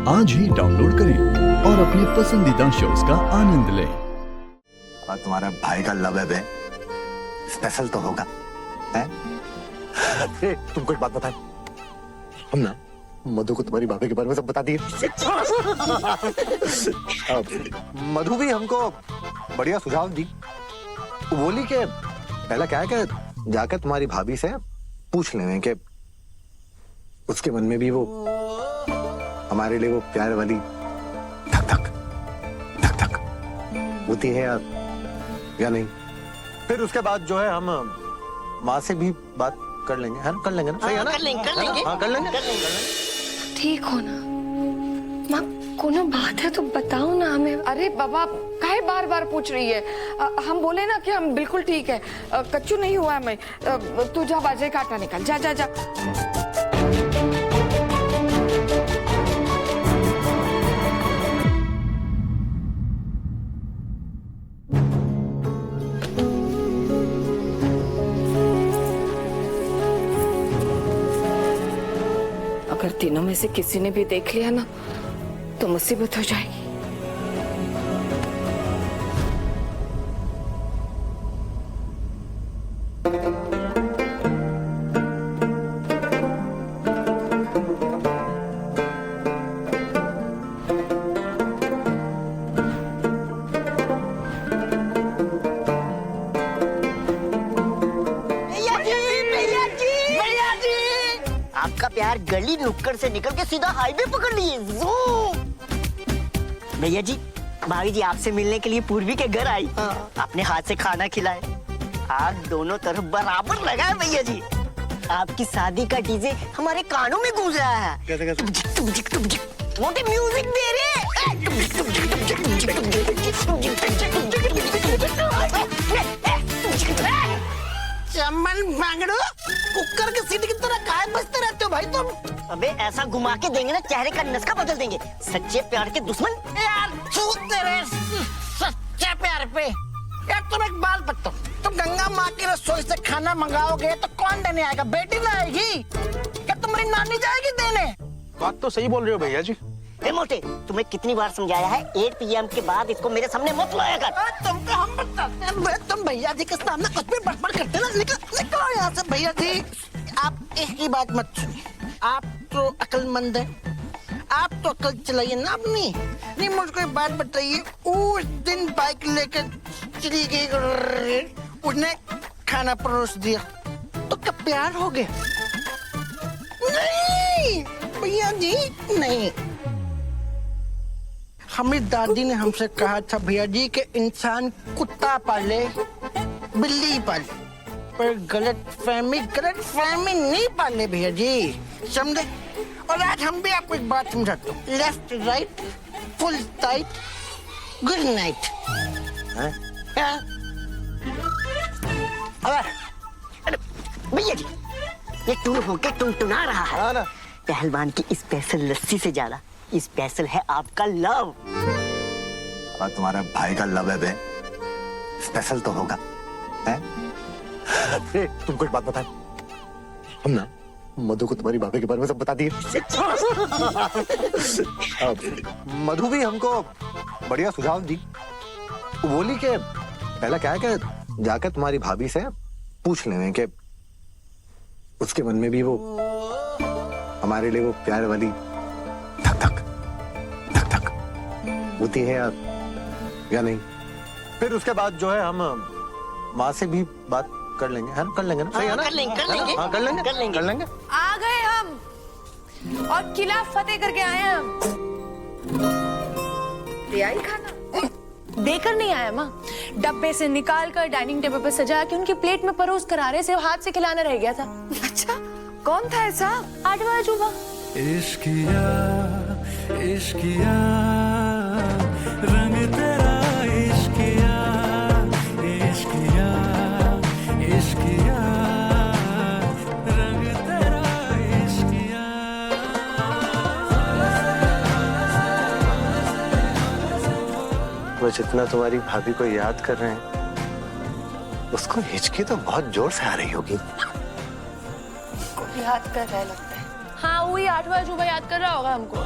आज ही डाउनलोड करें और अपने पसंदीदा शोज का आनंद लें। और तुम्हारा भाई का लव है स्पेशल तो होगा है? तुम कुछ बात बताए, हम ना मधु को तुम्हारी भाभी के बारे में सब बता दिए। मधु भी हमको बढ़िया सुझाव दी। बोली कि पहला क्या है कि जाकर तुम्हारी भाभी से पूछ लेने के उसके मन में भी वो हमारे लिए वो प्यार वाली धक धक धक धक होती है या नहीं। फिर उसके बाद जो है हम माँ से भी बात कर लेंगे, है ना? कर लेंगे ना? सही है ना? कर लेंगे। ठीक हो ना माँ, कोनो बात है तो बताओ ना हमें। अरे बाबा काहे बार बार पूछ रही है? हम बोले ना कि हम बिल्कुल ठीक है, कच्चू नहीं हुआ है मैं। तू जा बाजे का आटा निकाल, जा जा जा। अगर तीनों में से किसी ने भी देख लिया ना तो मुसीबत हो जाएगी। आपका प्यार गली नुक्कड़ से निकल के सीधा हाईवे पकड़ लिए। भैया जी, भाभी जी आपसे मिलने के लिए पूर्वी के घर आई। अपने हाथ से खाना खिलाए, आग दोनों तरफ बराबर लगा है। भैया जी आपकी शादी का डीजे हमारे कानों में गूंज रहा है। मोटे म्यूजिक दे रहे चमन भांगड़ो, कुकर के सीटी की तरह काहे बजते रहते हो भाई तुम? अबे ऐसा घुमा के देंगे ना चेहरे का नस्का बदल देंगे। सच्चे प्यार के दुश्मन यार, छूट तेरे सच्चे प्यार पे। यार तुम एक बाल पत्तो, तुम गंगा माँ की रसोई से खाना मंगाओगे तो कौन देने आएगा? बेटी ना आएगी क्या? तुम्हारी नानी जाएगी देने? बात तो सही बोल रहे हो भैया जी। ए मोटे, तुम्हें कितनी बार समझाया है 8 PM के बाद इसको मेरे सामने मत लाया कर। तुमको हम बताते हैं, तुम भैया जी के सामने कुछ भी बड़बड़ करते ना। निकलो यहाँ से भैया जी। आप एक ही बात मत सुनिए, आप तो अक्लमंद है, आप तो अकल चलाइए ना अपनी। नहीं मुझको एक बात बताइए, उस दिन बाइक लेकर चली गई, उसने खाना परोस दिया तो क्या प्यार हो गया? नहीं भैया जी नहीं। हमारी दादी ने हमसे कहा था भैया जी कि इंसान कुत्ता पाले बिल्ली पाले, पर गलत फहमी नहीं पाले भैया जी, समझे? और आज हम भी आपको एक बात समझाते हूँ। Left right full tight good night. अरे भैया जी, ये टूर होके टुनटुना रहा है। पहलवान की स्पेशल लस्सी से ज्यादा स्पेशल है आपका लव। और तुम्हारा भाई का लव है स्पेशल तो होगा है? तुम कुछ बात बताए, हम ना मधु को तुम्हारी भाभी के बारे में सब बता दिए। मधु भी हमको बढ़िया सुझाव दी। बोली कि पहला क्या है कि जाकर तुम्हारी भाभी से पूछ लेने के उसके मन में भी वो हमारे लिए वो प्यार वाली धक धक धक धक होती है या नहीं। फिर उसके बाद जो है हम माँ से भी बात कर लेंगे, है ना? कर लेंगे ना? सही है ना? कर लेंगे। आ गए हम और किला फतेह करके आए हैं हम। ले आई खाना? देकर नहीं आया माँ, डब्बे से निकाल कर डाइनिंग टेबल पर सजा के उनकी प्लेट में परोस कर आ रहे से हाथ से खिलाना रह गया था। अच्छा कौन था ऐसा? 8वां अजूबा। इश्किया इश्किया रंग तेरा इश्किया इश्किया इश्किया रंग तेरा इश्किया। वो जितना तुम्हारी भाभी को याद कर रहे हैं उसको हिचकी तो बहुत जोर से आ रही होगी। याद कर रहा है लगता है। हाँ वही 8वां अजूबा याद कर रहा होगा हमको।